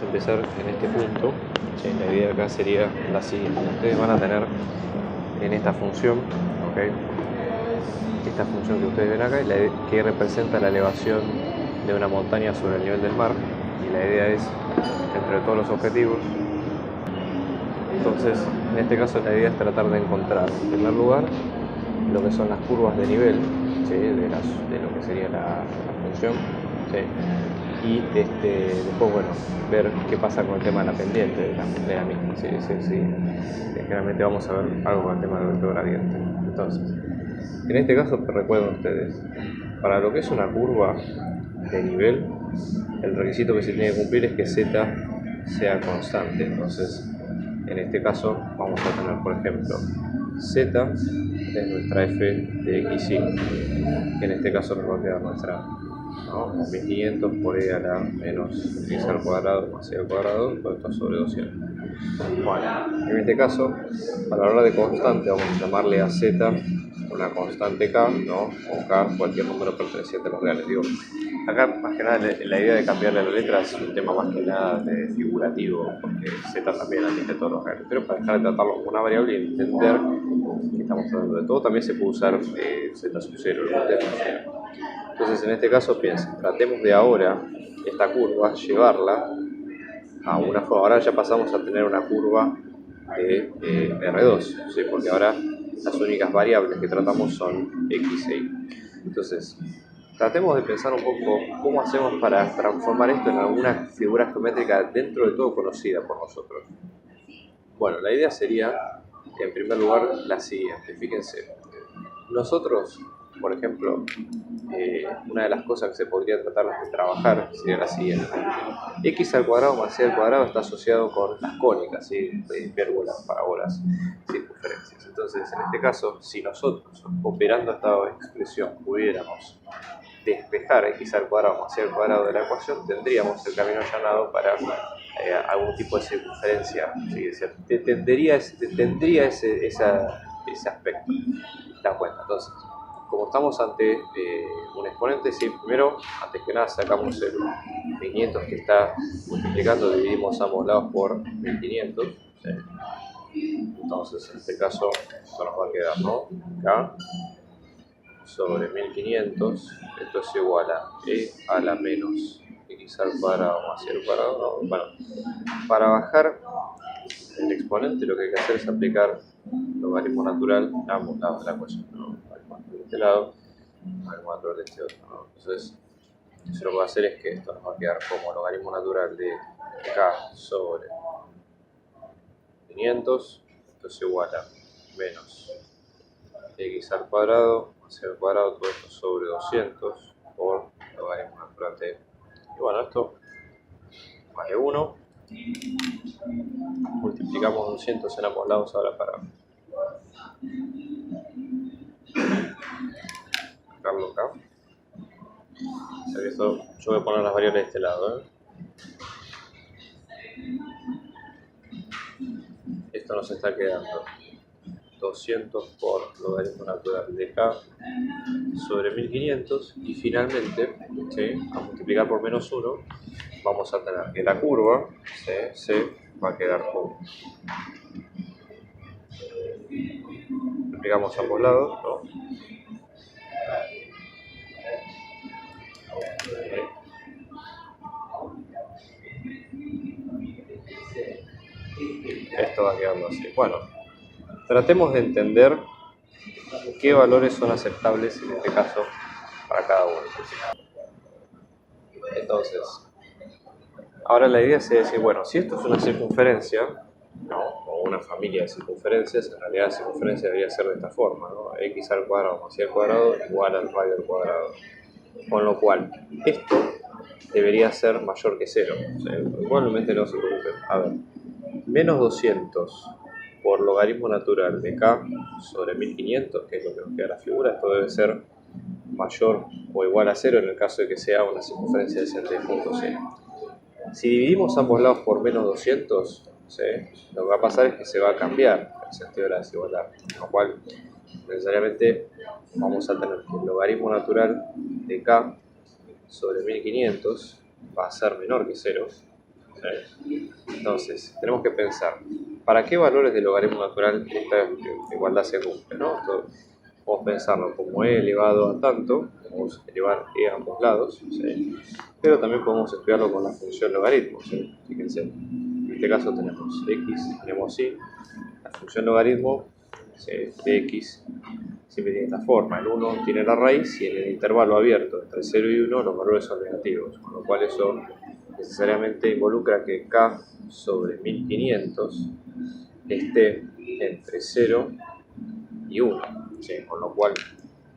vamos a empezar en este punto. ¿Sí? La idea acá sería la siguiente. Ustedes van a tener en esta función, ¿okay? Esta función que ustedes ven acá, que representa la elevación de una montaña sobre el nivel del mar, y la idea es, entre todos los objetivos, entonces en este caso la idea es tratar de encontrar en primer lugar lo que son las curvas de nivel, ¿sí? de lo que sería la función, ¿sí? Y después, bueno, ver qué pasa con el tema de la pendiente de la misma. Sí. Generalmente vamos a ver algo con el tema del vector gradiente. Entonces, en este caso, recuerden ustedes, para lo que es una curva de nivel, el requisito que se tiene que cumplir es que z sea constante. Entonces, en este caso, vamos a tener, por ejemplo, z es nuestra f de xy, que en este caso nos va a quedar nuestra, ¿no? 1500 por e a la menos x al cuadrado más e al cuadrado, todo esto sobre 200. Bueno, en este caso, a la hora de constante, vamos a llamarle a z una constante k, ¿no? O k, cualquier número perteneciente a los reales. Digo, acá, más que nada, la idea de cambiarle la letra es un tema más que nada figurativo, porque z también admite todos los reales. Pero para dejar de tratarlo como una variable y entender que estamos hablando de todo, también se puede usar z sub 0, Entonces, en este caso, piensen, tratemos de ahora esta curva llevarla a una forma. Ahora ya pasamos a tener una curva de R2, ¿sí? Porque ahora las únicas variables que tratamos son x e y. Entonces, tratemos de pensar un poco cómo hacemos para transformar esto en alguna figura geométrica dentro de todo conocida por nosotros. Bueno, la idea sería, en primer lugar, la siguiente. Fíjense, nosotros, por ejemplo, una de las cosas que se podría tratar de trabajar sería la siguiente. X al cuadrado más y al cuadrado está asociado con las cónicas, ¿sí? Hipérbolas, parábolas, circunferencias. Entonces, en este caso, si nosotros, operando esta expresión, pudiéramos despejar x al cuadrado más y al cuadrado de la ecuación, tendríamos el camino allanado para algún tipo de circunferencia, ¿sí? Tendría ese aspecto. ¿Te cuenta? Entonces, como estamos ante un exponente, sí, primero, antes que nada, sacamos el 1500 que está multiplicando, dividimos ambos lados por 1500. ¿Sí? Entonces, en este caso, esto nos va a quedar, ¿no? K sobre 1500, esto es igual a e a la menos x al cuadrado más y al cuadrado. No, bueno, para bajar el exponente lo que hay que hacer es aplicar logaritmo natural a ambos lados de la ecuación, ¿no? De este lado, logaritmo natural de este otro, ¿no? Entonces, eso lo que va a hacer es que esto nos va a quedar como logaritmo natural de k sobre 500, esto es igual a menos x al cuadrado más al cuadrado, todo esto sobre 200 por logaritmo natural de. Y bueno, esto vale 1. Multiplicamos 200 en ambos lados ahora para sacarlo acá. O sea que esto, yo voy a poner las variables de este lado, Esto nos está quedando 200 por logaritmo natural de k sobre 1500, y finalmente, ¿sí? A multiplicar por menos 1 vamos a tener que la curva, ¿sí? Se va a quedar con, multiplicamos a ambos lados, ¿no? Esto va quedando así. Bueno, tratemos de entender qué valores son aceptables en este caso para cada uno. Entonces, ahora la idea es decir, bueno, si esto es una circunferencia, ¿no? O una familia de circunferencias, en realidad la circunferencia debería ser de esta forma, ¿no? X al cuadrado más y al cuadrado igual al radio al cuadrado. Con lo cual, esto debería ser mayor que 0. O sea, igualmente no se preocupen. A ver, menos 200 por logaritmo natural de k sobre 1500, que es lo que nos queda la figura, esto debe ser mayor o igual a 0 en el caso de que sea una circunferencia decente de punto 0. Si dividimos ambos lados por menos 200, ¿sí? Lo que va a pasar es que se va a cambiar el sentido de la desigualdad, con lo cual necesariamente vamos a tener que el logaritmo natural de k sobre 1500 va a ser menor que 0, Entonces, tenemos que pensar, ¿para qué valores del logaritmo natural esta igualdad se cumple, ¿no? Podemos pensarlo como e elevado a tanto, podemos elevar e a ambos lados, ¿sí? Pero también podemos estudiarlo con la función logaritmo, ¿sí? Fíjense, en este caso tenemos x, tenemos y, la función logaritmo, ¿sí?, de x siempre tiene esta forma, el 1 tiene la raíz y en el intervalo abierto entre 0 y 1 los valores son negativos, con lo cual eso necesariamente involucra que k sobre 1500 esté entre 0 y 1, ¿sí? Con lo cual,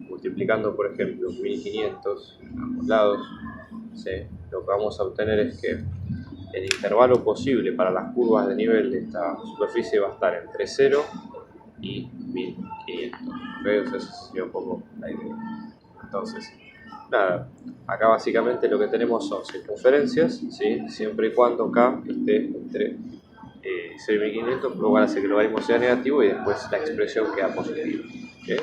multiplicando por ejemplo 1500 a ambos lados, ¿sí?, lo que vamos a obtener es que el intervalo posible para las curvas de nivel de esta superficie va a estar entre 0 y 1500. ¿Okay? O sea, esa sería un poco la idea. Entonces, nada, acá básicamente lo que tenemos son circunferencias, ¿sí?, siempre y cuando k esté entre 0 y 1500, lo cual hace que el logaritmo sea negativo y después la expresión queda positiva. ¿Okay?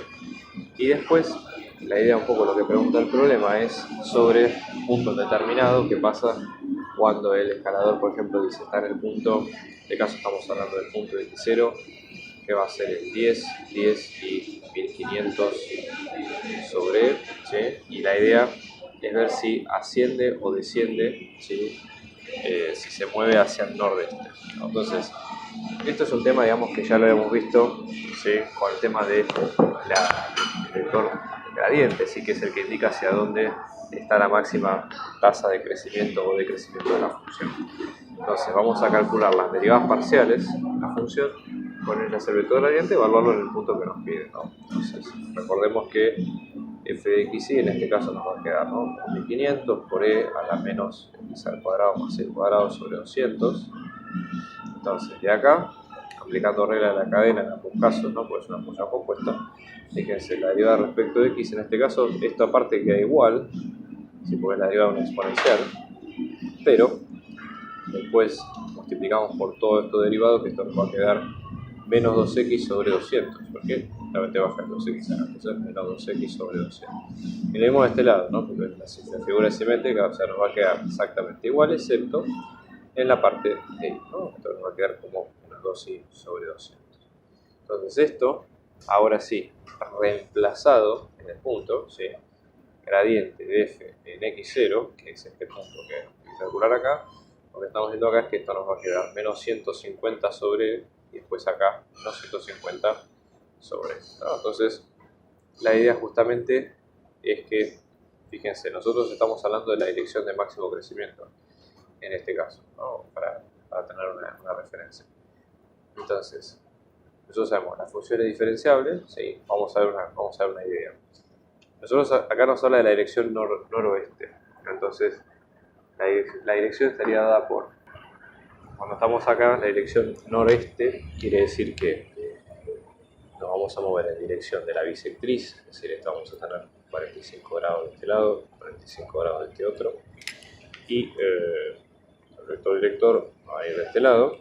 Y después, la idea, un poco lo que pregunta el problema es sobre puntos determinados, qué pasa cuando el escalador, por ejemplo, dice está en el punto, en este caso estamos hablando del punto 0, que va a ser el 10, 10 y 1500 sobre, ¿sí?, y la idea es ver si asciende o desciende, ¿sí?, si se mueve hacia el nordeste. Entonces, esto es un tema, digamos, que ya lo hemos visto, ¿sí?, con el tema del vector gradiente, ¿sí?, que es el que indica hacia dónde está la máxima tasa de crecimiento o decrecimiento de la función. Entonces, vamos a calcular las derivadas parciales de la función, ponerle el vector gradiente y evaluarlo en el punto que nos pide, ¿no? Entonces, recordemos que f de x y en este caso nos va a quedar, ¿no?, 1500 por e a la menos x al cuadrado más c al cuadrado sobre 200. Entonces, de acá, aplicando regla de la cadena en ambos casos, ¿no?, pues es una función compuesta, fíjense, la derivada respecto de x, en este caso, esto aparte queda igual, si porque la derivada es una exponencial, pero después multiplicamos por todo esto derivado, que esto nos va a quedar menos 2x sobre 200, porque la te baja el 2x acá, entonces menos 2x sobre 200. Y lo mismo de este lado, ¿no?, porque la figura es simétrica, o sea, nos va a quedar exactamente igual, excepto en la parte de y, ¿no? Entonces nos va a quedar como menos 2y sobre 200. Entonces esto, ahora sí, reemplazado en el punto, ¿sí?, gradiente de f en x0, que es este punto que hay que calcular acá, lo que estamos viendo acá es que esto nos va a quedar menos 150 sobre, y después acá menos 150 sobre, ¿no? Entonces, la idea justamente es que, fíjense, nosotros estamos hablando de la dirección de máximo crecimiento, en este caso, ¿no?, para tener una referencia. Entonces, nosotros sabemos, la función es diferenciable, ¿sí? Vamos a ver una idea. Nosotros acá nos habla de la dirección noroeste, entonces la dirección estaría dada por, cuando estamos acá, la dirección noreste quiere decir que nos vamos a mover en dirección de la bisectriz, es decir, esto vamos a tener 45 grados de este lado, 45 grados de este otro, y el vector director va a ir de este lado,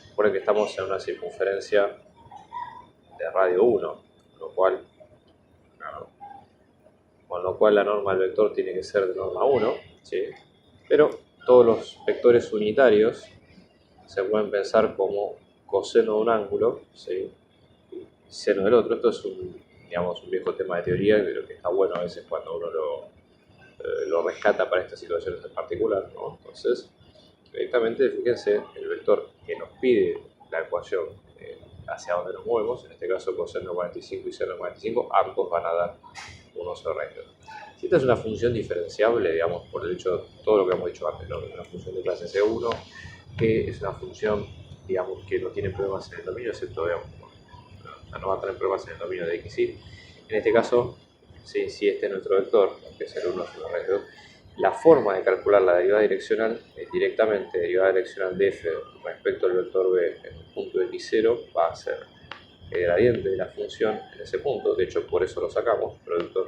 recuerden que estamos en una circunferencia de radio 1, con lo cual la norma del vector tiene que ser de norma 1, ¿sí?, pero todos los vectores unitarios se pueden pensar como coseno de un ángulo, ¿sí?, y seno del otro. Esto es un viejo tema de teoría, pero que está bueno a veces cuando uno lo rescata para estas situaciones en particular, ¿no? Entonces, directamente, fíjense, el vector que nos pide la ecuación hacia donde nos movemos, en este caso coseno 45 y seno 45, ambos van a dar 1 sobre raíz de 2. Si esta es una función diferenciable, digamos, por el hecho de todo lo que hemos dicho antes, ¿no?, una función de clase C1, que es una función, digamos, que no tiene problemas en el dominio, excepto, digamos, no va a tener problemas en el dominio de x y. En este caso, si este es nuestro vector, que es el 1 sobre raíz de 2, la forma de calcular la derivada direccional es directamente derivada direccional de f respecto al vector b en el punto x0 va a ser el gradiente de la función en ese punto, de hecho por eso lo sacamos, producto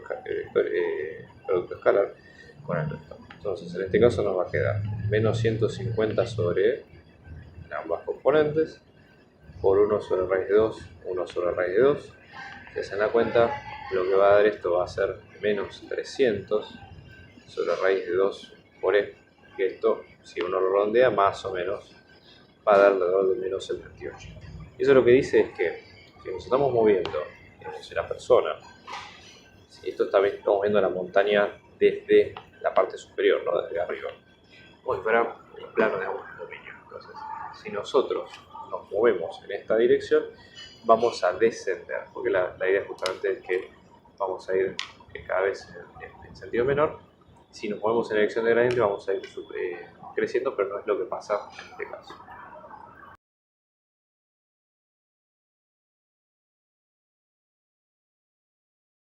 escalar con el vector. Entonces en este caso nos va a quedar menos 150 sobre ambas componentes por 1 sobre raíz de 2, 1 sobre raíz de 2. Si se dan cuenta, lo que va a dar esto va a ser menos 300 sobre raíz de 2 por e, que esto, si uno lo redondea, más o menos va a dar alrededor de menos el 28. Y eso lo que dice es que si nos estamos moviendo, digamos, en la persona, si esto también estamos viendo la montaña desde la parte superior, ¿no? Desde arriba, como si fuera el plano de un dominio. Entonces, si nosotros nos movemos en esta dirección, vamos a descender, porque la idea justamente es que vamos a ir cada vez en sentido menor. Si nos movemos en dirección de gradiente, vamos a ir creciendo, pero no es lo que pasa en este caso.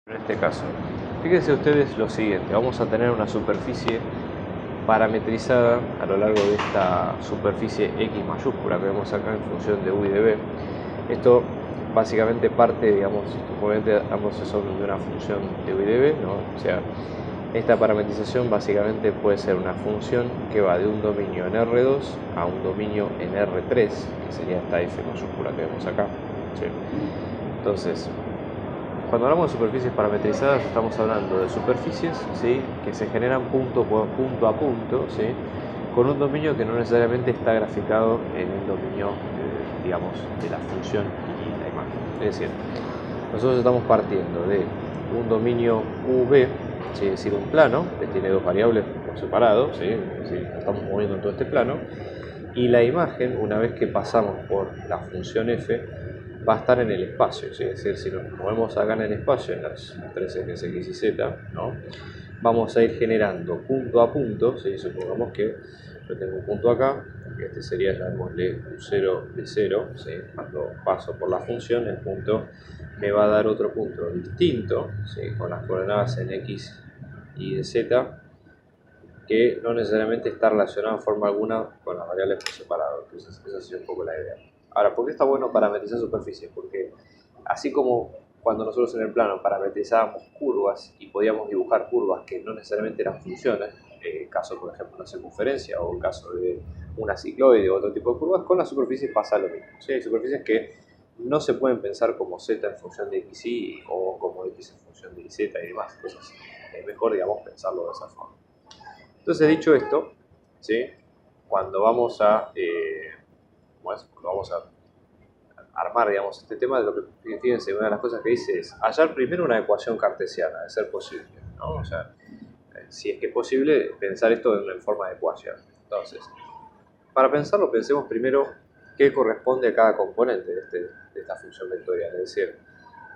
En este caso, fíjense ustedes lo siguiente, vamos a tener una superficie parametrizada a lo largo de esta superficie X mayúscula que vemos acá en función de U y de B. Esto básicamente parte, digamos, obviamente ambos son de una función de U y de B, ¿no? O sea, esta parametrización básicamente puede ser una función que va de un dominio en R2 a un dominio en R3, que sería esta F mayúscula que vemos acá, ¿sí? Entonces, cuando hablamos de superficies parametrizadas, estamos hablando de superficies, ¿sí?, que se generan punto a punto, ¿sí?, con un dominio que no necesariamente está graficado en el dominio, digamos, de la función y la imagen. Es decir, nosotros estamos partiendo de un dominio UV, ¿sí?, es decir, un plano que tiene dos variables por separado, ¿sí?, es decir, estamos moviendo en todo este plano, y la imagen, una vez que pasamos por la función F, va a estar en el espacio, ¿sí? Es decir, si nos movemos acá en el espacio, en las tres ejes X y Z, ¿no?, vamos a ir generando punto a punto, ¿sí? Supongamos que yo tengo un punto acá, que este sería, llamémosle U0 de 0, ¿sí? Cuando paso por la función, el punto me va a dar otro punto distinto, ¿sí?, con las coordenadas en X y de Z, que no necesariamente está relacionado en forma alguna con las variables por separado. Entonces, esa sería un poco la idea. Ahora, ¿por qué está bueno parametrizar superficies? Porque así como cuando nosotros en el plano parametrizábamos curvas y podíamos dibujar curvas que no necesariamente eran funciones, caso por ejemplo una circunferencia o el caso de una cicloide o otro tipo de curvas, con las superficies pasa lo mismo. ¿Sí? Hay superficies que no se pueden pensar como z en función de xy o como x en función de z y demás. Entonces, es mejor, digamos, pensarlo de esa forma. Entonces, dicho esto, ¿sí?, cuando vamos a armar, digamos, este tema, de lo que, fíjense, una de las cosas que dice es hallar primero una ecuación cartesiana, de ser posible, ¿no? O sea, si es que es posible pensar esto en forma de ecuación. Entonces, para pensarlo, pensemos primero qué corresponde a cada componente de esta función vectorial. Es decir,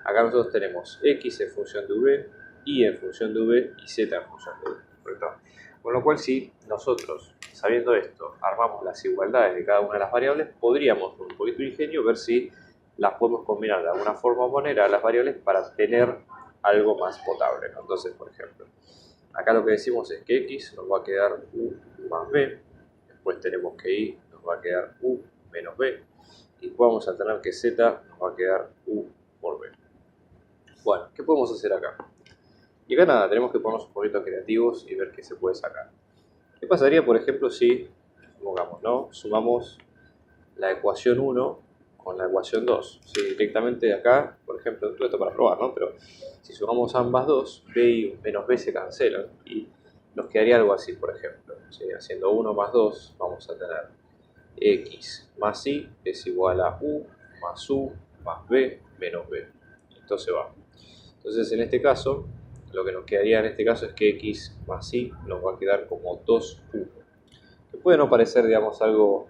acá nosotros tenemos x en función de v, y en función de v y z en función de v, ¿correcto? Con lo cual, si nosotros, sabiendo esto, armamos las igualdades de cada una de las variables, podríamos, con un poquito de ingenio, ver si las podemos combinar de alguna forma o manera a las variables para tener algo más potable, ¿no? Entonces, por ejemplo, acá lo que decimos es que x nos va a quedar u más b, después tenemos que y nos va a quedar u menos b, y vamos a tener que z nos va a quedar u por b. Bueno, ¿qué podemos hacer acá? Y acá nada, tenemos que ponernos un poquito creativos y ver qué se puede sacar. ¿Qué pasaría, por ejemplo, si, supongamos, ¿no?, sumamos la ecuación 1 con la ecuación 2? Si directamente de acá, por ejemplo, todo esto para probar, ¿no?, pero si sumamos ambas dos, b y menos b se cancelan y nos quedaría algo así, por ejemplo, ¿sí? Haciendo 1 más 2 vamos a tener x más y es igual a u más u más b menos b. Esto se va. Entonces, en este caso, lo que nos quedaría en este caso es que x más y nos va a quedar como 2u. Que puede no parecer, digamos, algo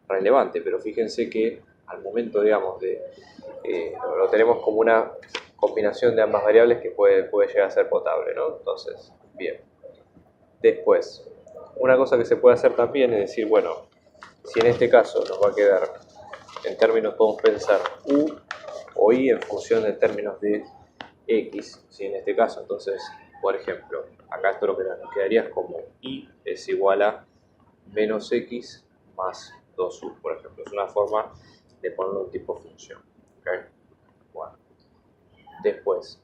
relevante, pero fíjense que al momento, digamos, lo tenemos como una combinación de ambas variables que puede llegar a ser potable, ¿no? Entonces, bien. Después, una cosa que se puede hacer también es decir, bueno, si en este caso nos va a quedar, en términos podemos pensar u o y en función de términos de x, ¿sí? En este caso, entonces, por ejemplo, acá esto lo que nos quedaría es como y es igual a menos x más 2u, por ejemplo. Es una forma de ponerlo en tipo función. ¿Okay? Bueno. Después,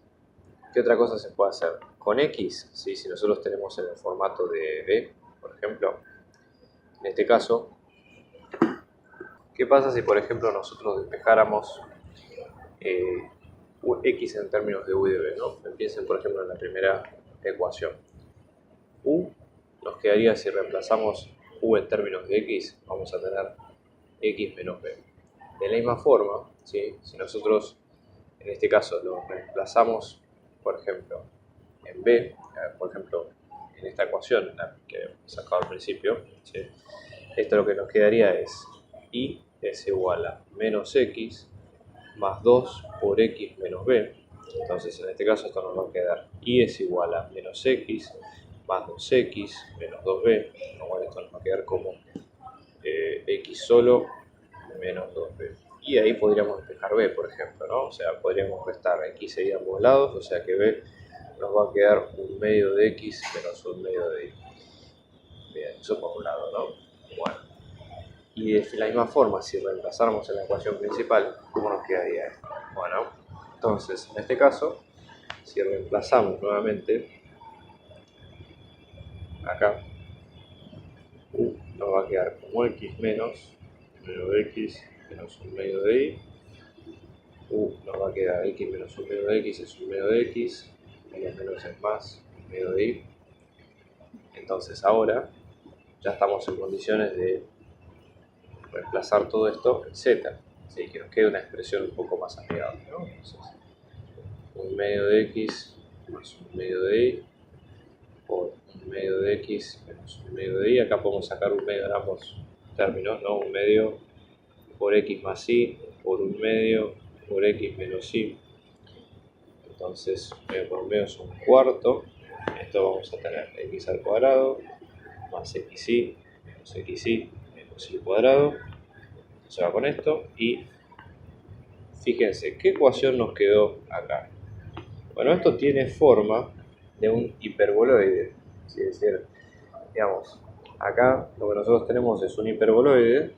¿qué otra cosa se puede hacer? Con x, ¿sí? Si nosotros tenemos en el formato de b, por ejemplo, en este caso, ¿qué pasa si, por ejemplo, nosotros despejáramos x en términos de u y de b, ¿no? Piensen, por ejemplo, en la primera ecuación. U nos quedaría si reemplazamos u en términos de x, vamos a tener x menos b. De la misma forma, ¿sí? Si nosotros en este caso lo reemplazamos, por ejemplo, en b, por ejemplo, en esta ecuación que he sacado al principio, ¿sí? Esto lo que nos quedaría es y es igual a menos x más 2 por x menos b. Entonces en este caso esto nos va a quedar y es igual a menos x más 2x menos 2b, lo cual esto nos va a quedar como x solo menos 2b. Y ahí podríamos despejar b, por ejemplo, ¿no? O sea, podríamos restar x y ambos lados, o sea que b nos va a quedar un medio de x menos un medio de y. Bien, eso por un lado, ¿no? Bueno. Y de la misma forma, si reemplazáramos en la ecuación principal, ¿cómo nos quedaría esto? Bueno, entonces, en este caso, si reemplazamos nuevamente acá, nos va a quedar como x menos x menos un medio de y. Nos va a quedar x menos un medio de x es un medio de x, menos es más, un medio de y. Entonces ahora ya estamos en condiciones de reemplazar todo esto en z, ¿sí? Que nos quede una expresión un poco más amigable, ¿no? Entonces, un medio de x más un medio de y por un medio de x menos un medio de y. Acá podemos sacar un medio en ambos términos, ¿no? Un medio por x más y por un medio por x menos y. Entonces, medio por medio es un cuarto. Esto vamos a tener x al cuadrado más xy menos xy menos y cuadrado. Se va con esto y fíjense, ¿qué ecuación nos quedó acá? Bueno, esto tiene forma de un hiperboloide. Es decir, digamos, acá lo que nosotros tenemos es un hiperboloide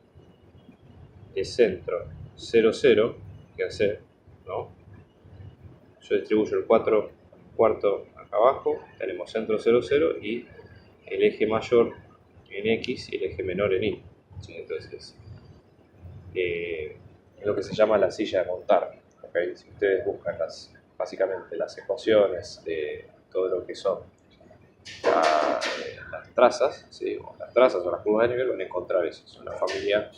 de centro 0, 0, que hace, ¿no? Yo distribuyo el 4 cuarto acá abajo, tenemos centro 0, 0 y el eje mayor en x y el eje menor en y. ¿Sí? Entonces, es lo que se llama la silla de montar. ¿Okay? Si ustedes buscan básicamente las ecuaciones de todo lo que son las trazas, ¿sí? O las trazas o las curvas de nivel, van a encontrar eso. Es una familia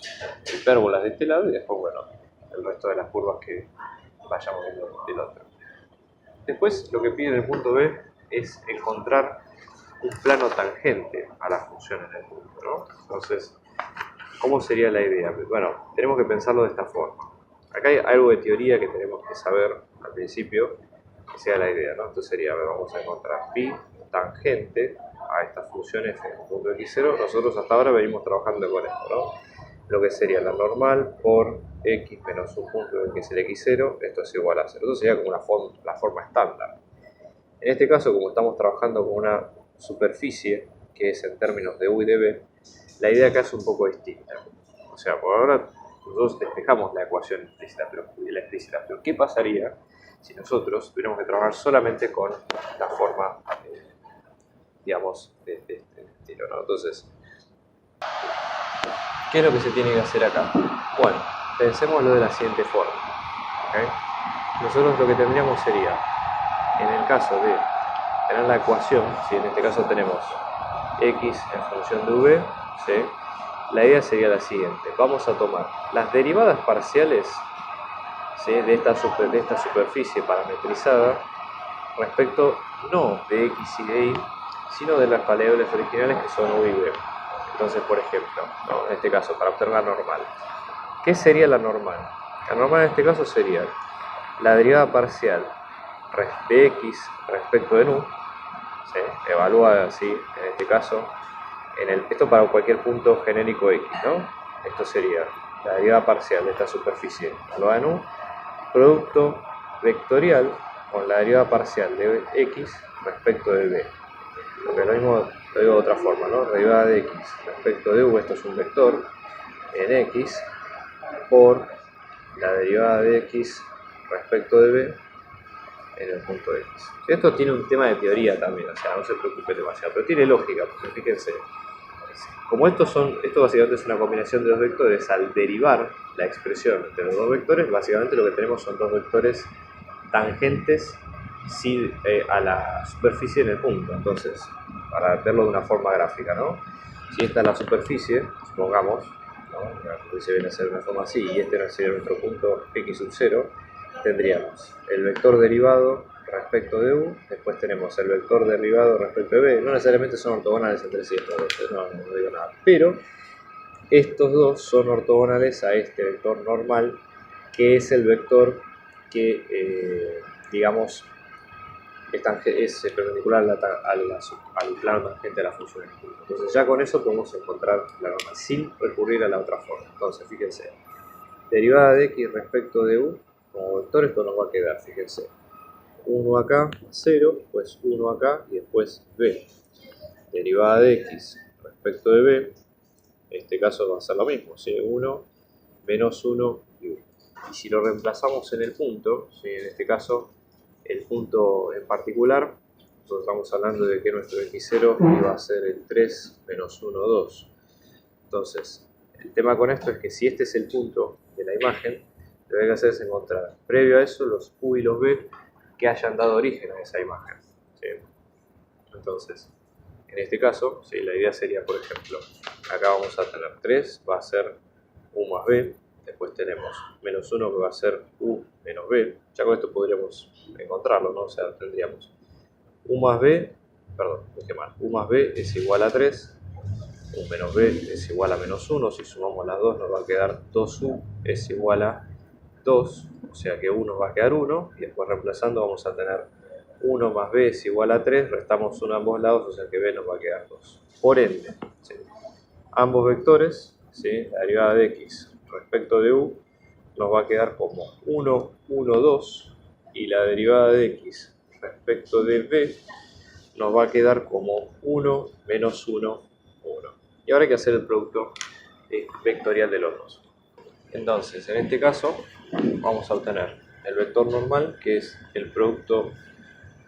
de hipérbolas de este lado y después, bueno, el resto de las curvas que vayamos viendo del otro. Después, lo que pide en el punto B es encontrar un plano tangente a la función en el punto, ¿no? Entonces, ¿cómo sería la idea? Bueno, tenemos que pensarlo de esta forma. Acá hay algo de teoría que tenemos que saber al principio, que sea la idea, ¿no? Entonces sería, vamos a encontrar pi tangente a esta función f en el punto x0. Nosotros hasta ahora venimos trabajando con esto, ¿no? Lo que sería la normal por x menos un punto que es el x0, esto es igual a 0. Esto sería como la forma estándar. En este caso, como estamos trabajando con una superficie que es en términos de u y de b, la idea acá es un poco distinta. O sea, por ahora nosotros despejamos la ecuación explícita, pero ¿qué pasaría si nosotros tuviéramos que trabajar solamente con la forma, digamos, de este estilo, ¿no? Entonces, ¿qué es lo que se tiene que hacer acá? Bueno, pensémoslo de la siguiente forma. ¿Okay? Nosotros lo que tendríamos sería, en el caso de tener la ecuación, si en este caso tenemos x en función de v, ¿sí? La idea sería la siguiente. Vamos a tomar las derivadas parciales, ¿sí? de esta superficie parametrizada respecto no de x y de y, sino de las variables originales que son u y v. Entonces, por ejemplo, ¿no? En este caso, para obtener la normal, ¿qué sería la normal? La normal en este caso sería la derivada parcial de x respecto de nu, ¿sí? Evaluada así, en este caso, esto para cualquier punto genérico x, ¿no? Esto sería la derivada parcial de esta superficie evaluada en u, producto vectorial con la derivada parcial de x respecto de b. Porque lo mismo lo digo de otra forma, ¿no? Derivada de x respecto de u, esto es un vector en x, por la derivada de x respecto de b en el punto x. Esto tiene un tema de teoría también, o sea, no se preocupen demasiado, pero tiene lógica, porque fíjense, como esto básicamente es una combinación de dos vectores, al derivar la expresión entre los dos vectores, básicamente lo que tenemos son dos vectores tangentes a la superficie en el punto. Entonces, para verlo de una forma gráfica, ¿no? Si esta es la superficie, supongamos, ¿no? La superficie viene a ser de una forma así, y este sería nuestro punto x sub 0, tendríamos el vector derivado respecto de u, después tenemos el vector derivado respecto de b, no necesariamente son ortogonales entre sí, no digo nada, pero estos dos son ortogonales a este vector normal, que es el vector que, digamos, es perpendicular al plano tangente de la función en punto. Entonces ya con eso podemos encontrar la normal, sin recurrir a la otra forma. Entonces, fíjense, derivada de x respecto de u, como vector esto nos va a quedar, fíjense, 1 acá, 0, pues 1 acá y después b. Derivada de x respecto de b, en este caso va a ser lo mismo, ¿sí? 1 menos 1 y 1. Y si lo reemplazamos en el punto, ¿sí? En este caso el punto en particular, nosotros estamos hablando de que nuestro x0 iba a ser el 3 menos 1, 2. Entonces, el tema con esto es que si este es el punto de la imagen, lo que hay que hacer es encontrar previo a eso los u y los b que hayan dado origen a esa imagen, ¿sí? Entonces, en este caso, ¿sí? La idea sería, por ejemplo, acá vamos a tener 3, va a ser u más b, después tenemos menos 1 que va a ser u menos b, ya con esto podríamos encontrarlo, ¿no? O sea, tendríamos u más b, perdón, dije mal, u más b es igual a 3, u menos b es igual a menos 1, si sumamos las dos nos va a quedar 2u es igual a 2, o sea que u nos va a quedar 1, y después reemplazando vamos a tener 1 más b es igual a 3, restamos 1 a ambos lados, o sea que b nos va a quedar 2. Por ende, ¿sí? Ambos vectores, ¿sí? La derivada de x respecto de u nos va a quedar como 1, 1, 2, y la derivada de x respecto de b nos va a quedar como 1 menos 1, 1. Y ahora hay que hacer el producto vectorial de los dos. Entonces, en este caso, vamos a obtener el vector normal, que es el producto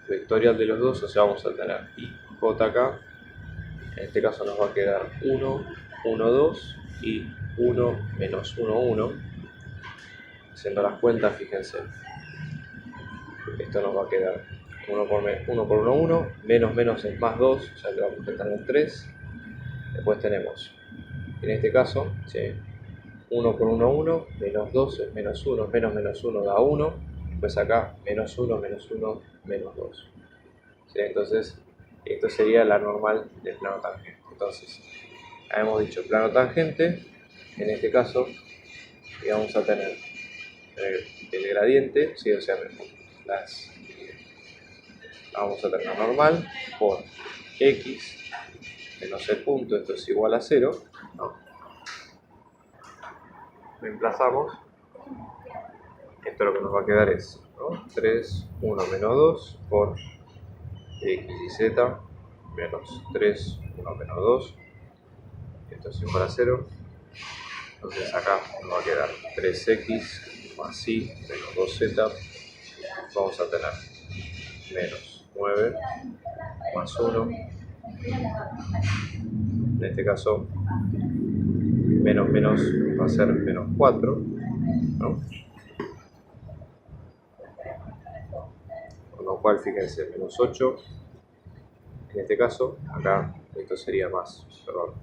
vectorial de los dos, o sea, vamos a tener ijk, en este caso nos va a quedar 1, 1, 2 y 1 menos 1, 1. Haciendo las cuentas, fíjense, esto nos va a quedar 1 por 1, 1, menos menos es más 2, o sea que vamos a tener 3. Después tenemos, en este caso, ¿sí? 1 por 1, 1, menos 2 es menos 1, menos menos 1 da 1, después acá menos 1, menos 1, menos 2. ¿Sí? Entonces, esto sería la normal del plano tangente. Entonces, habíamos dicho plano tangente, en este caso, y vamos a tener el gradiente, ¿sí? O sea, vamos a tener normal por x menos el punto, esto es igual a 0, ¿no? Reemplazamos, esto lo que nos va a quedar es, ¿no? 3, 1 menos 2 por x y z menos 3, 1 menos 2, esto es igual a 0, entonces acá nos va a quedar 3x más y menos 2z, vamos a tener menos 9 más 1, en este caso menos menos va a ser menos 4, ¿no? Con lo cual, fíjense, menos 8, en este caso, acá esto sería más, perdón,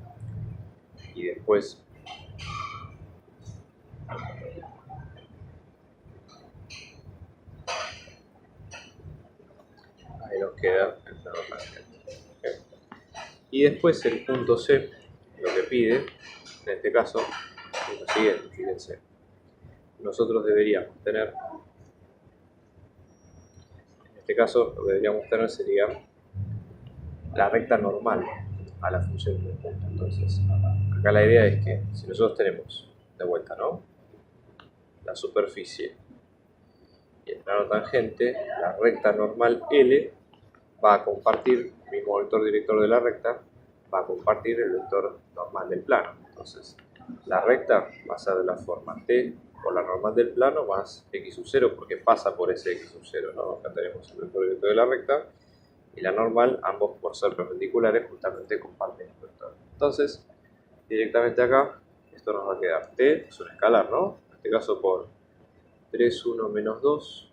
y después ahí nos queda el plano tangente. ¿Okay? Y después el punto C, lo que pide, en este caso, es lo siguiente, fíjense, nosotros deberíamos tener, en este caso, lo que deberíamos tener sería la recta normal a la función de punto. Entonces, acá la idea es que si nosotros tenemos, de vuelta, ¿no? La superficie y el plano tangente, la recta normal L va a compartir, el mismo vector director de la recta, va a compartir el vector normal del plano. Entonces, la recta va a ser de la forma t por la normal del plano más x sub 0, porque pasa por ese x sub 0, ¿no? Acá tenemos el vector director de la recta y la normal, ambos por ser perpendiculares, justamente comparten el vector. Entonces, directamente acá, esto nos va a quedar t, es un escalar, ¿no? En este caso por 3, 1, menos 2,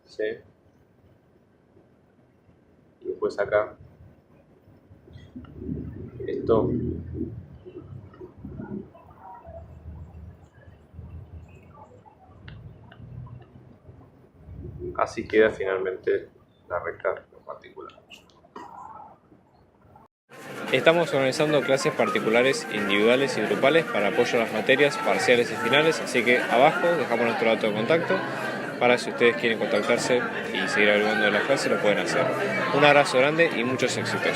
¿sí? Y después acá. Esto así queda finalmente la recta particular. Estamos organizando clases particulares, individuales y grupales para apoyo a las materias parciales y finales, así que abajo dejamos nuestro dato de contacto para si ustedes quieren contactarse y seguir averiguando de las clases lo pueden hacer. Un abrazo grande y muchos éxitos.